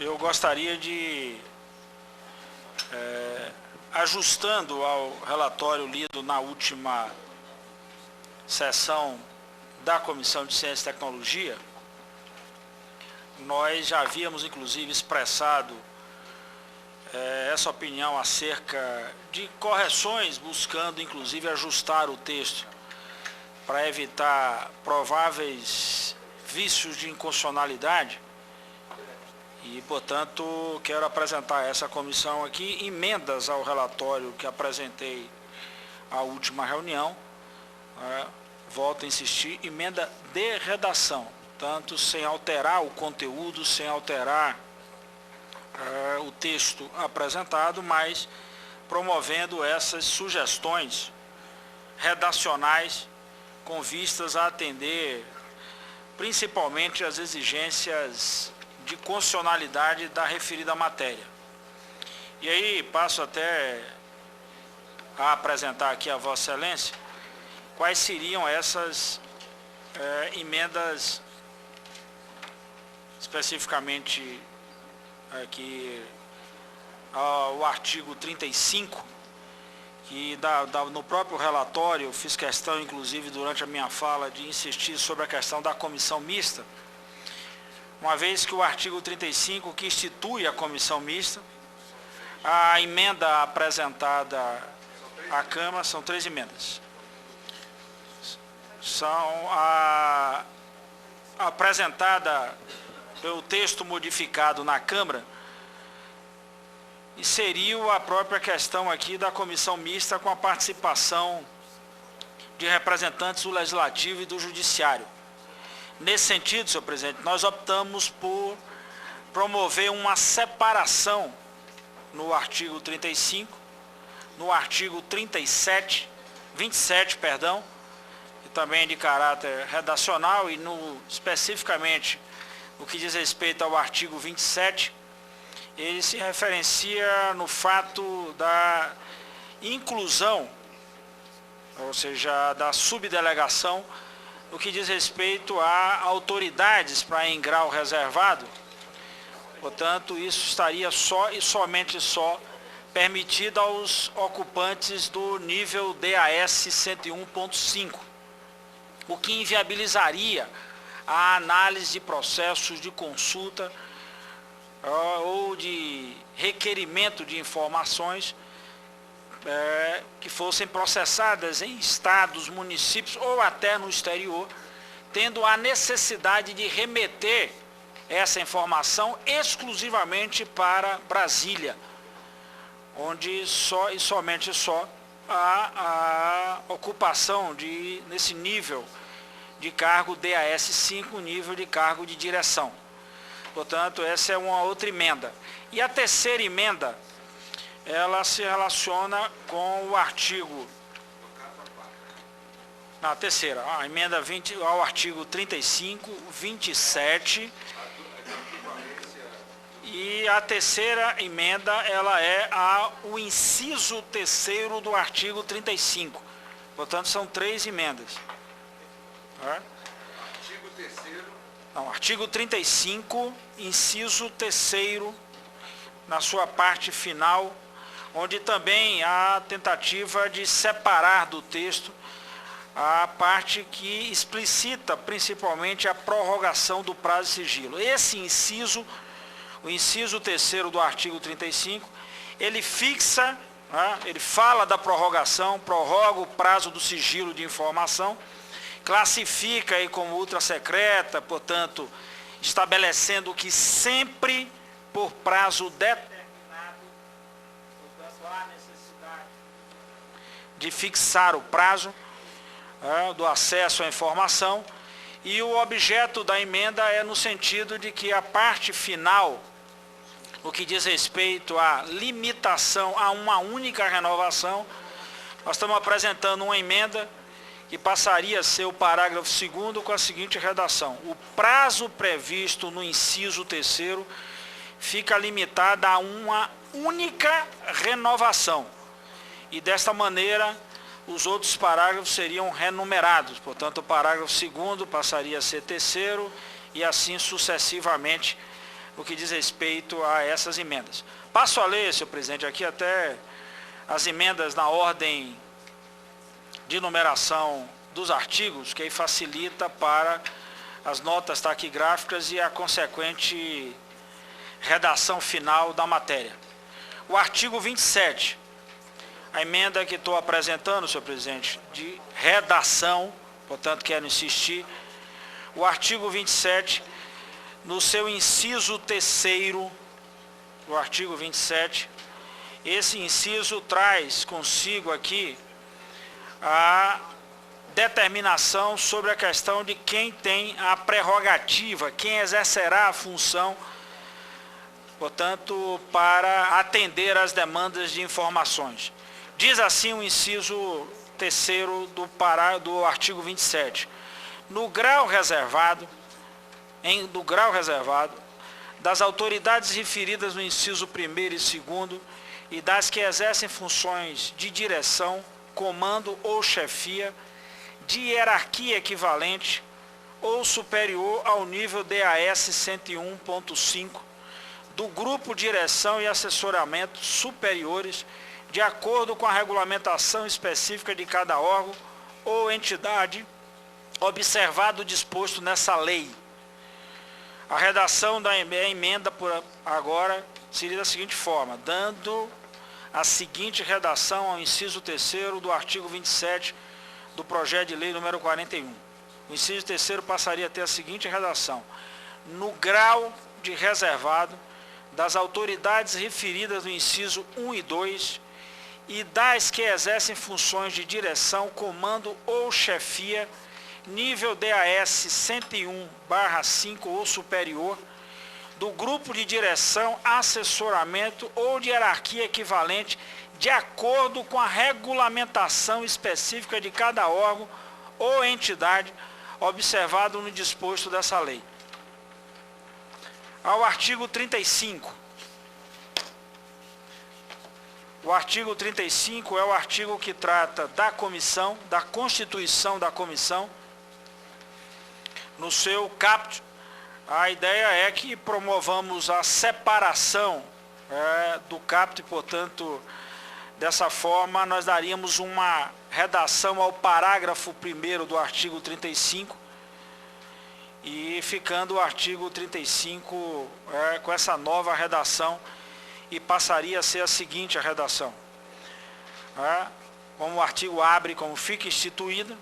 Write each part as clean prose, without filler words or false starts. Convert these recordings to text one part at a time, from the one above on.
eu gostaria de, ajustando ao relatório lido na última sessão da Comissão de Ciência e Tecnologia, nós já havíamos inclusive expressado essa opinião acerca de correções, buscando inclusive ajustar o texto para evitar prováveis vícios de inconstitucionalidade. E, portanto, quero apresentar a essa comissão aqui emendas ao relatório que apresentei à última reunião. Volto a insistir, emenda de redação, tanto sem alterar o conteúdo, sem alterar o texto apresentado, mas promovendo essas sugestões redacionais com vistas a atender principalmente as exigências de constitucionalidade da referida matéria. E aí passo até a apresentar aqui a Vossa Excelência quais seriam essas emendas, especificamente aqui ao artigo 35, que no próprio relatório eu fiz questão, inclusive durante a minha fala, de insistir sobre a questão da comissão mista, uma vez que o artigo 35, que institui a comissão mista, a emenda apresentada à Câmara, são 3 emendas. São apresentada pelo texto modificado na Câmara, inseriu a própria questão aqui da comissão mista com a participação de representantes do Legislativo e do Judiciário. Nesse sentido, senhor presidente, nós optamos por promover uma separação no artigo 35, no artigo 27, que também é de caráter redacional, e especificamente no que diz respeito ao artigo 27, ele se referencia no fato da inclusão, ou seja, da subdelegação, no que diz respeito a autoridades para em grau reservado. Portanto, isso estaria só e somente permitido aos ocupantes do nível DAS 101.5, o que inviabilizaria a análise de processos de consulta ou de requerimento de informações que fossem processadas em estados, municípios ou até no exterior, tendo a necessidade de remeter essa informação exclusivamente para Brasília, onde só e somente a ocupação nesse nível de cargo DAS 5, nível de cargo de direção. Portanto, essa é uma outra emenda. E a terceira emenda, ela se relaciona com o artigo... Na terceira, a emenda 20 ao artigo 35, 27... E a terceira emenda, ela é o inciso 3º do artigo 35. Portanto, são 3 emendas. Artigo 3º. Não, artigo 35, inciso 3º, na sua parte final, onde também há tentativa de separar do texto a parte que explicita principalmente a prorrogação do prazo de sigilo. Esse inciso, o inciso 3º do artigo 35, ele fixa, ele fala da prorrogação, prorroga o prazo do sigilo de informação, classifica aí como ultrasecreta, portanto, estabelecendo que sempre por prazo determinado, portanto, há necessidade de fixar o prazo do acesso à informação, e o objeto da emenda é no sentido de que a parte final, no que diz respeito à limitação a uma única renovação, nós estamos apresentando uma emenda que passaria a ser o parágrafo 2º com a seguinte redação: o prazo previsto no inciso 3º fica limitado a uma única renovação. E desta maneira, os outros parágrafos seriam renumerados. Portanto, o parágrafo 2º passaria a ser 3º e assim sucessivamente o que diz respeito a essas emendas. Passo a ler, senhor presidente, aqui até as emendas na ordem de numeração dos artigos, que aí facilita para as notas taquigráficas e a consequente redação final da matéria. O artigo 27, a emenda que estou apresentando, senhor presidente, de redação, portanto quero insistir, o artigo 27, no seu inciso 3º, o artigo 27, esse inciso traz consigo aqui a determinação sobre a questão de quem tem a prerrogativa, quem exercerá a função, portanto, para atender às demandas de informações. Diz assim o inciso 3º do artigo 27. No grau reservado, das autoridades referidas no inciso 1º e 2º e das que exercem funções de direção, comando ou chefia, de hierarquia equivalente ou superior ao nível DAS 101.5, do grupo direção e assessoramento superiores, de acordo com a regulamentação específica de cada órgão ou entidade, observado o disposto nessa lei. A redação da emenda por agora seria da seguinte forma, dando a seguinte redação ao inciso 3º do artigo 27 do projeto de lei número 41. O inciso 3º passaria a ter a seguinte redação: no grau de reservado das autoridades referidas no inciso 1 e 2 e das que exercem funções de direção, comando ou chefia, nível DAS 101/5 ou superior, do grupo de direção, assessoramento ou de hierarquia equivalente, de acordo com a regulamentação específica de cada órgão ou entidade, observado no disposto dessa lei. Ao artigo 35. O artigo 35 é o artigo que trata da comissão, da constituição da comissão. No seu caput, a ideia é que promovamos a separação do caput, portanto, dessa forma nós daríamos uma redação ao parágrafo 1º do artigo 35, e ficando o artigo 35 com essa nova redação, e passaria a ser a seguinte a redação. Como o artigo abre, como fica instituído,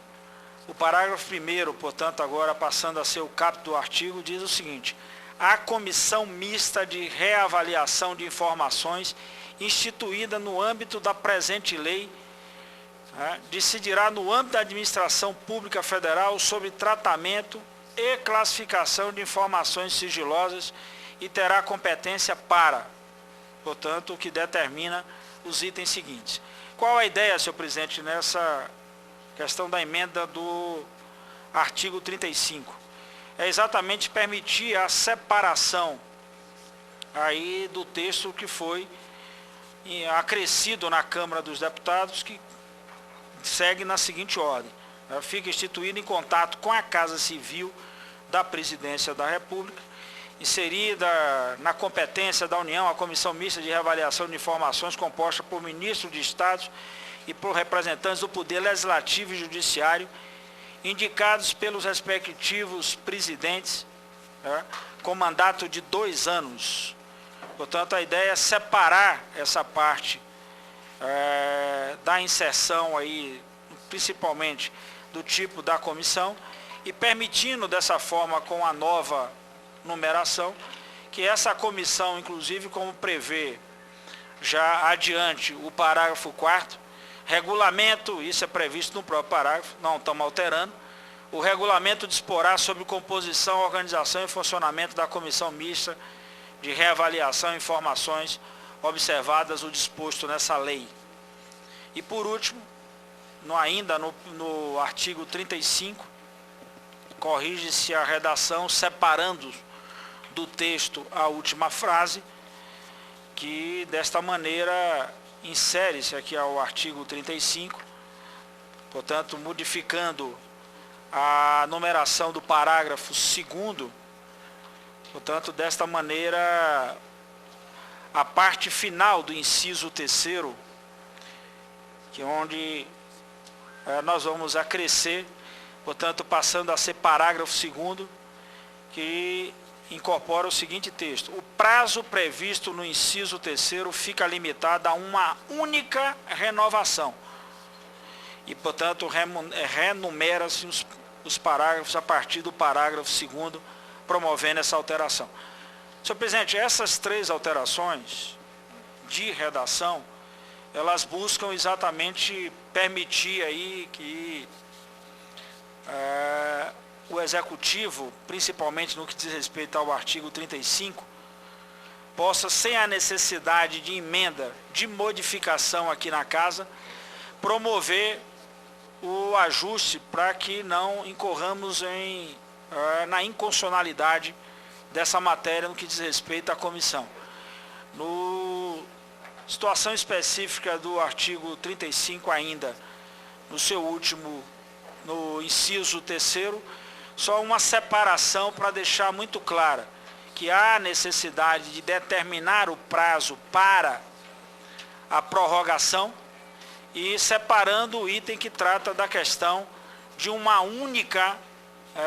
o parágrafo 1º, portanto, agora passando a ser o caput do artigo, diz o seguinte: a comissão mista de reavaliação de informações, instituída no âmbito da presente lei, decidirá no âmbito da administração pública federal sobre tratamento e classificação de informações sigilosas e terá competência para, portanto, o que determina os itens seguintes. Qual a ideia, senhor presidente, nessa questão da emenda do artigo 35? É exatamente permitir a separação aí do texto que foi acrescido na Câmara dos Deputados, que segue na seguinte ordem: fica instituído em contato com a Casa Civil da Presidência da República, inserida na competência da União a Comissão Mista de Reavaliação de Informações, composta por ministros de Estados e por representantes do Poder Legislativo e Judiciário, indicados pelos respectivos presidentes, com mandato de 2 anos. Portanto, a ideia é separar essa parte da inserção aí, principalmente do tipo da comissão, e permitindo dessa forma, com a nova numeração, que essa comissão, inclusive, como prevê já adiante o parágrafo 4º, regulamento, isso é previsto no próprio parágrafo, não estamos alterando, o regulamento disporá sobre composição, organização e funcionamento da comissão mista de reavaliação e informações, observadas o disposto nessa lei. E por último, ainda no artigo 35, corrige-se a redação separando do texto a última frase, que desta maneira insere-se aqui ao artigo 35, portanto, modificando a numeração do parágrafo 2º Portanto, desta maneira, a parte final do inciso 3º, que é onde nós vamos acrescer, portanto, passando a ser parágrafo 2º, que incorpora o seguinte texto: o prazo previsto no inciso 3º fica limitado a uma única renovação. E, portanto, renumera-se os parágrafos a partir do parágrafo 2º, promovendo essa alteração. Senhor presidente, essas 3 alterações de redação, elas buscam exatamente permitir aí que o Executivo, principalmente no que diz respeito ao artigo 35, possa, sem a necessidade de emenda, de modificação aqui na Casa, promover o ajuste para que não incorramos na inconstitucionalidade dessa matéria no que diz respeito à comissão. No situação específica do artigo 35 ainda, no seu último, no inciso 3º, só uma separação para deixar muito clara que há necessidade de determinar o prazo para a prorrogação e separando o item que trata da questão de uma única,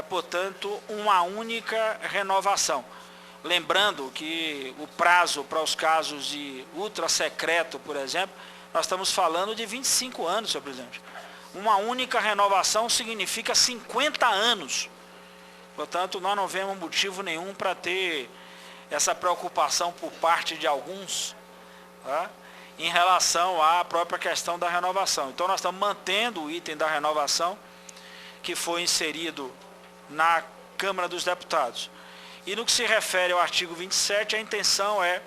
portanto, uma única renovação. Lembrando que o prazo para os casos de ultra secreto, por exemplo, nós estamos falando de 25 anos, senhor presidente. Uma única renovação significa 50 anos. Portanto, nós não vemos motivo nenhum para ter essa preocupação por parte de alguns, tá, em relação à própria questão da renovação. Então, nós estamos mantendo o item da renovação que foi inserido na Câmara dos Deputados. E no que se refere ao artigo 27, a intenção é